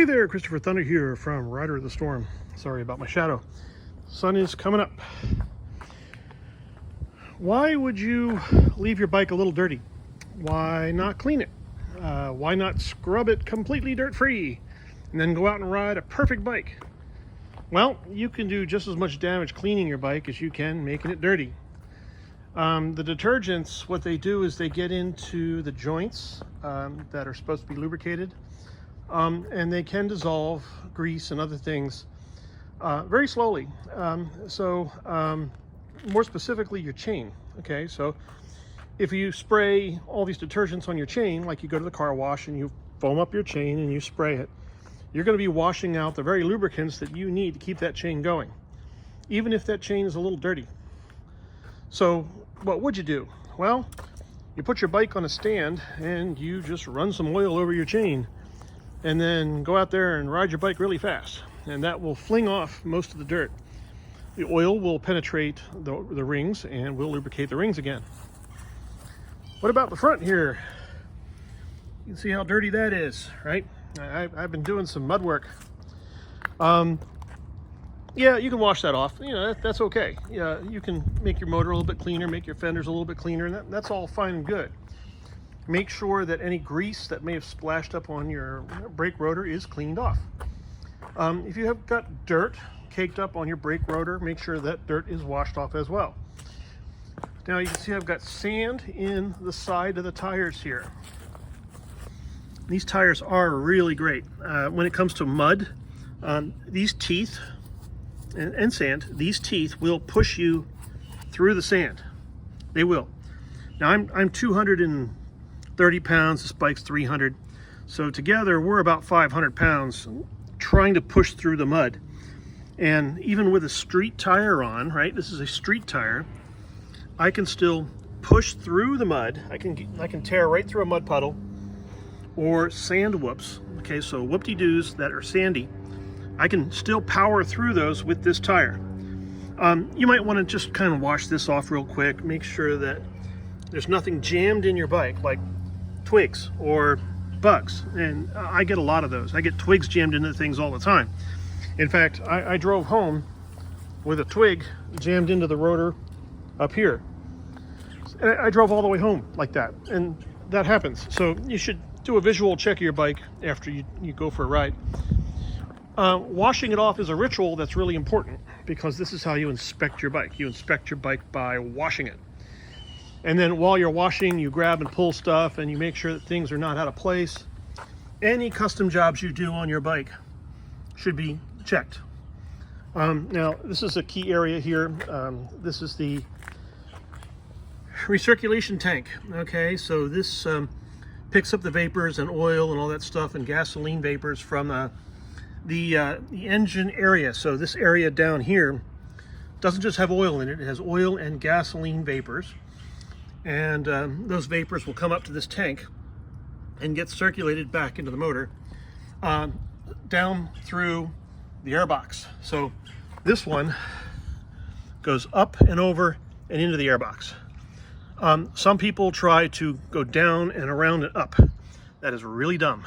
Hey there, Christopher Thunder here from Rider of the Storm. Sorry about my shadow. Sun is coming up. Why would you leave your bike a little dirty? Why not clean it? Why not scrub it completely dirt-free and then go out and ride a perfect bike? Well, you can do just as much damage cleaning your bike as you can making it dirty. The detergents, what they do is they get into the joints that are supposed to be lubricated, and they can dissolve grease and other things very slowly. More specifically, your chain. Okay, so if you spray all these detergents on your chain, like you go to the car wash and you foam up your chain and you spray it, you're going to be washing out the very lubricants that you need to keep that chain going, even if that chain is a little dirty. So what would you do? Well, you put your bike on a stand and you just run some oil over your chain and then go out there and ride your bike really fast, and that will fling off most of the dirt. The oil will penetrate the rings and will lubricate the rings again. What about the front here? You can see how dirty that is, right? I've been doing some mud work. Yeah, you can wash that off. You know, that's okay. Yeah, you can make your motor a little bit cleaner, make your fenders a little bit cleaner, and that's all fine and good. Make sure that any grease that may have splashed up on your brake rotor is cleaned off. If you have got dirt caked up on your brake rotor, make sure that dirt is washed off as well. Now you can see I've got sand in the side of the tires here. These tires are really great. When it comes to mud, these teeth and sand, these teeth will push you through the sand. They will. Now I'm 230 pounds, this bike's 300. So together we're about 500 pounds trying to push through the mud. And even with a street tire on, right? This is a street tire. I can still push through the mud. I can tear right through a mud puddle or sand whoops. Okay, so whoop-de-doos that are sandy, I can still power through those with this tire. You might want to just kind of wash this off real quick. Make sure that there's nothing jammed in your bike, like twigs or bugs. And I get a lot of those. I get twigs jammed into things all the time. In fact, I drove home with a twig jammed into the rotor up here. And I drove all the way home like that, and that happens. So you should do a visual check of your bike after you go for a ride. Washing it off is a ritual that's really important, because this is how you inspect your bike. You inspect your bike by washing it. And then while you're washing, you grab and pull stuff and you make sure that things are not out of place. Any custom jobs you do on your bike should be checked. Now, this is a key area here. This is the recirculation tank. Okay, so this picks up the vapors and oil and all that stuff and gasoline vapors from the engine area. So this area down here doesn't just have oil in it. It has oil and gasoline vapors, and those vapors will come up to this tank and get circulated back into the motor, down through the airbox. So this one goes up and over and into the airbox. Some people try to go down and around and up. That is really dumb.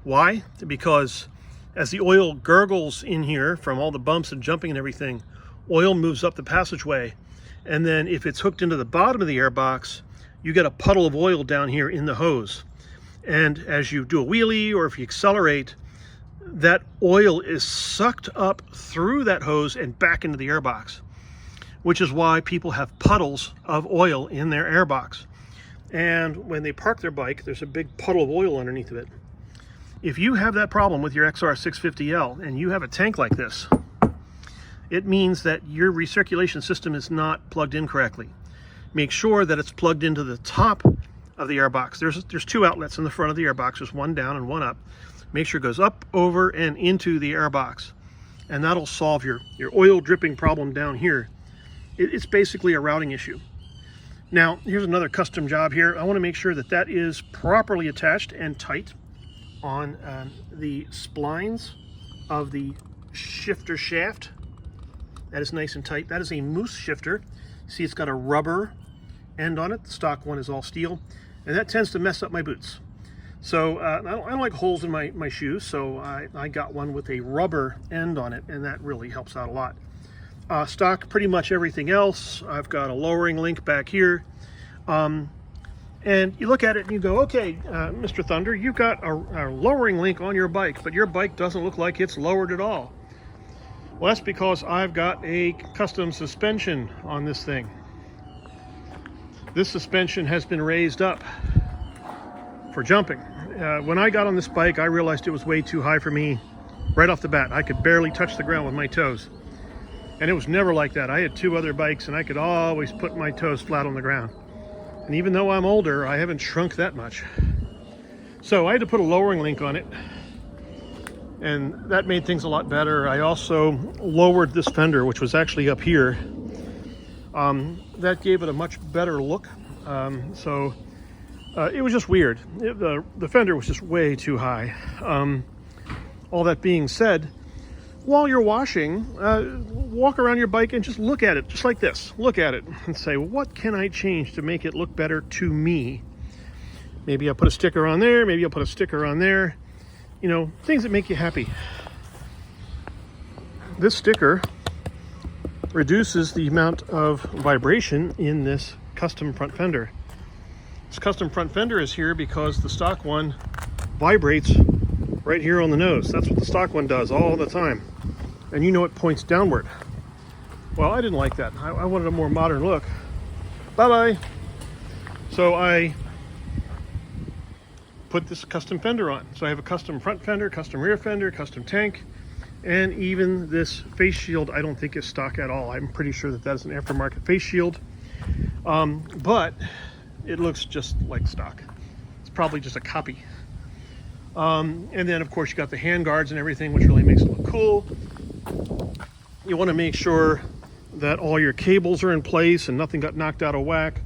Why? Because as the oil gurgles in here from all the bumps and jumping and everything, oil moves up the passageway. And then if it's hooked into the bottom of the airbox, you get a puddle of oil down here in the hose. And as you do a wheelie or if you accelerate, that oil is sucked up through that hose and back into the airbox, which is why people have puddles of oil in their airbox. And when they park their bike, there's a big puddle of oil underneath of it. If you have that problem with your XR650L and you have a tank like this, it means that your recirculation system is not plugged in correctly. Make sure that it's plugged into the top of the airbox. There's two outlets in the front of the airbox. There's one down and one up. Make sure it goes up, over, and into the airbox. And that'll solve your oil dripping problem down here. It's basically a routing issue. Now, here's another custom job here. I want to make sure that that is properly attached and tight on the splines of the shifter shaft. That is nice and tight. That is a moose shifter. See, it's got a rubber end on it. The stock one is all steel, and that tends to mess up my boots. So I don't like holes in my shoes, so I got one with a rubber end on it, and that really helps out a lot. Stock pretty much everything else. I've got a lowering link back here. And you look at it and you go, okay, Mr. Thunder, you've got a lowering link on your bike, but your bike doesn't look like it's lowered at all. Well, that's because I've got a custom suspension on this thing. This suspension has been raised up for jumping. When I got on this bike, I realized it was way too high for me right off the bat. I could barely touch the ground with my toes. And it was never like that. I had 2 other bikes and I could always put my toes flat on the ground. And even though I'm older, I haven't shrunk that much. So I had to put a lowering link on it, and that made things a lot better. I also lowered this fender, which was actually up here. That gave it a much better look. It was just weird. The fender was just way too high. All that being said, while you're washing, walk around your bike and just look at it, just like this. Look at it and say, what can I change to make it look better to me? Maybe I'll put a sticker on there, maybe I'll put a sticker on there. You know, things that make you happy. This sticker reduces the amount of vibration in this custom front fender. This custom front fender is here because the stock one vibrates right here on the nose. That's what the stock one does all the time. And you know it points downward. Well, I didn't like that. I wanted a more modern look. Bye-bye. So I put this custom fender on. So I have a custom front fender, custom rear fender, custom tank, and even this face shield I don't think is stock at all. I'm pretty sure that is an aftermarket face shield. But it looks just like stock. It's probably just a copy. And then of course you got the hand guards and everything, which really makes it look cool. You want to make sure that all your cables are in place and nothing got knocked out of whack.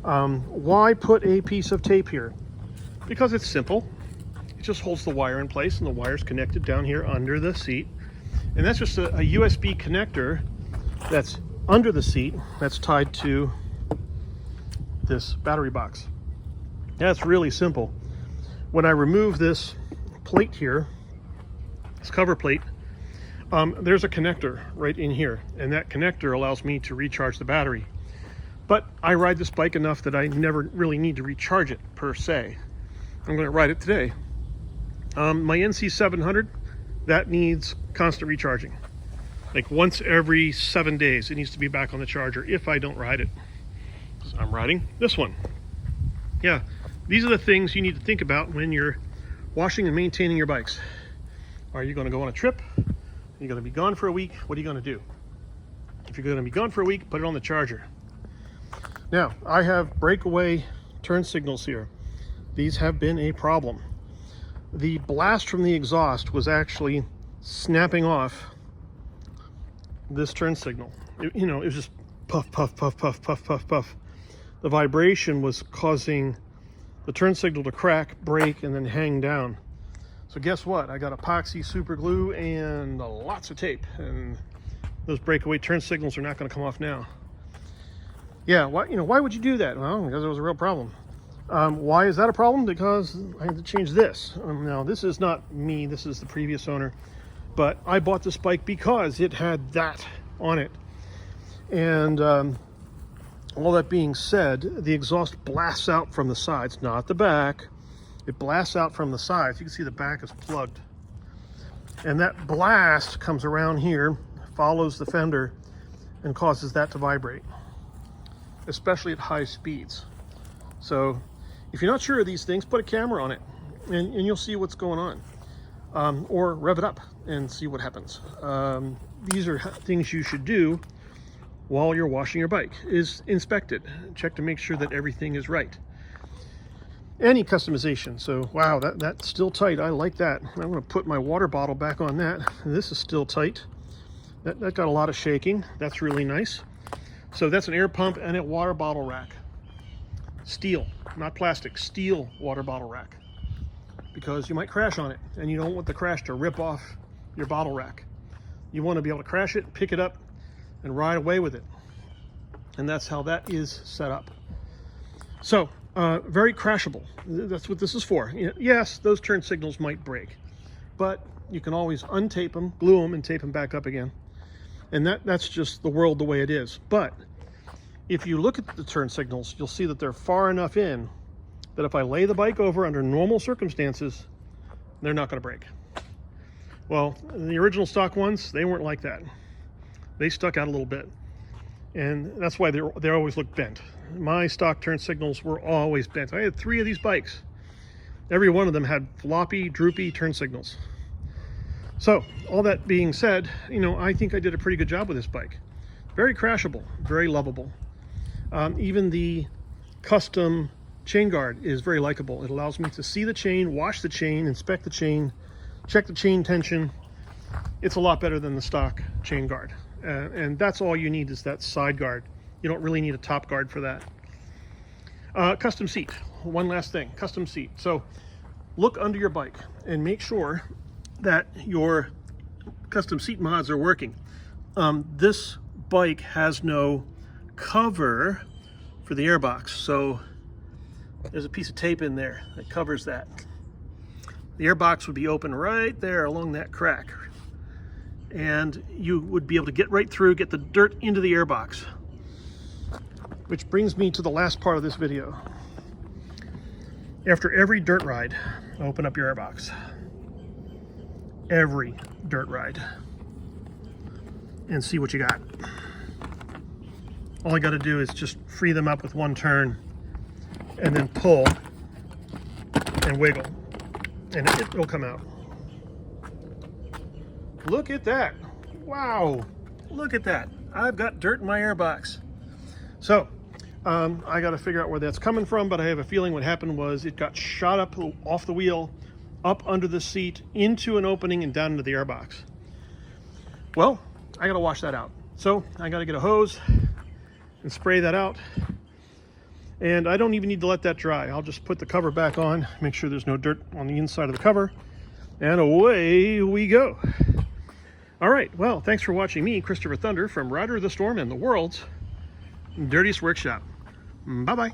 Why put a piece of tape here? Because it's simple. It just holds the wire in place, and the wire's connected down here under the seat. And that's just a USB connector that's under the seat that's tied to this battery box. That's really simple. When I remove this plate here, this cover plate, there's a connector right in here, and that connector allows me to recharge the battery. But I ride this bike enough that I never really need to recharge it per se. I'm going to ride it today. My NC700, that needs constant recharging. Like once every 7 days, it needs to be back on the charger if I don't ride it. So I'm riding this one. Yeah, these are the things you need to think about when you're washing and maintaining your bikes. Are you going to go on a trip? Are you going to be gone for a week? What are you going to do? If you're going to be gone for a week, put it on the charger. Now, I have breakaway turn signals here. These have been a problem. The blast from the exhaust was actually snapping off this turn signal. It was just puff, puff, puff, puff, puff, puff, puff. The vibration was causing the turn signal to crack, break, and then hang down. So guess what? I got epoxy super glue and lots of tape, and those breakaway turn signals are not going to come off now. Yeah, why would you do that? Well, because it was a real problem. Why is that a problem? Because I had to change this. Now, this is not me, this is the previous owner, but I bought this bike because it had that on it. And all that being said, the exhaust blasts out from the sides, not the back. It blasts out from the sides. You can see the back is plugged. And that blast comes around here, follows the fender, and causes that to vibrate, especially at high speeds. So if you're not sure of these things, put a camera on it and you'll see what's going on. Or rev it up and see what happens. These are things you should do while you're washing your bike, is inspect it. Check to make sure that everything is right. Any customization. So, wow, that's still tight. I like that. I'm going to put my water bottle back on that. This is still tight. That got a lot of shaking. That's really nice. So that's an air pump and a water bottle rack. Steel, not plastic, steel water bottle rack. Because you might crash on it, and you don't want the crash to rip off your bottle rack. You want to be able to crash it, pick it up, and ride away with it. And that's how that is set up. So, Very crashable. That's what this is for. Yes, those turn signals might break, but you can always untape them, glue them, and tape them back up again. And that's just the world the way it is. But if you look at the turn signals, you'll see that they're far enough in that if I lay the bike over under normal circumstances, they're not going to break. Well, the original stock ones, they weren't like that. They stuck out a little bit. And that's why they always look bent. My stock turn signals were always bent. I had 3 of these bikes. Every one of them had floppy, droopy turn signals. So, all that being said, I think I did a pretty good job with this bike. Very crashable, very lovable. Even the custom chain guard is very likable. It allows me to see the chain, wash the chain, inspect the chain, check the chain tension. It's a lot better than the stock chain guard. And that's all you need is that side guard. You don't really need a top guard for that. Custom seat. One last thing, custom seat. So look under your bike and make sure that your custom seat mods are working. This bike has no cover for the airbox, so there's a piece of tape in there that covers that. The airbox would be open right there along that crack, and you would be able to get right through, get the dirt into the airbox. Which brings me to the last part of this video. After every dirt ride, open up your airbox. Every dirt ride. And see what you got. All I got to do is just free them up with one turn and then pull and wiggle, and it will come out. Look at that. Wow, look at that. I've got dirt in my airbox. So I got to figure out where that's coming from, but I have a feeling what happened was it got shot up off the wheel, up under the seat, into an opening, and down into the airbox. Well, I got to wash that out. So I got to get a hose and spray that out. And I don't even need to let that dry. I'll just put the cover back on, make sure there's no dirt on the inside of the cover, and away we go. All right, well, thanks for watching me, Christopher Thunder, from Rider of the Storm and the world's dirtiest workshop. Bye-bye.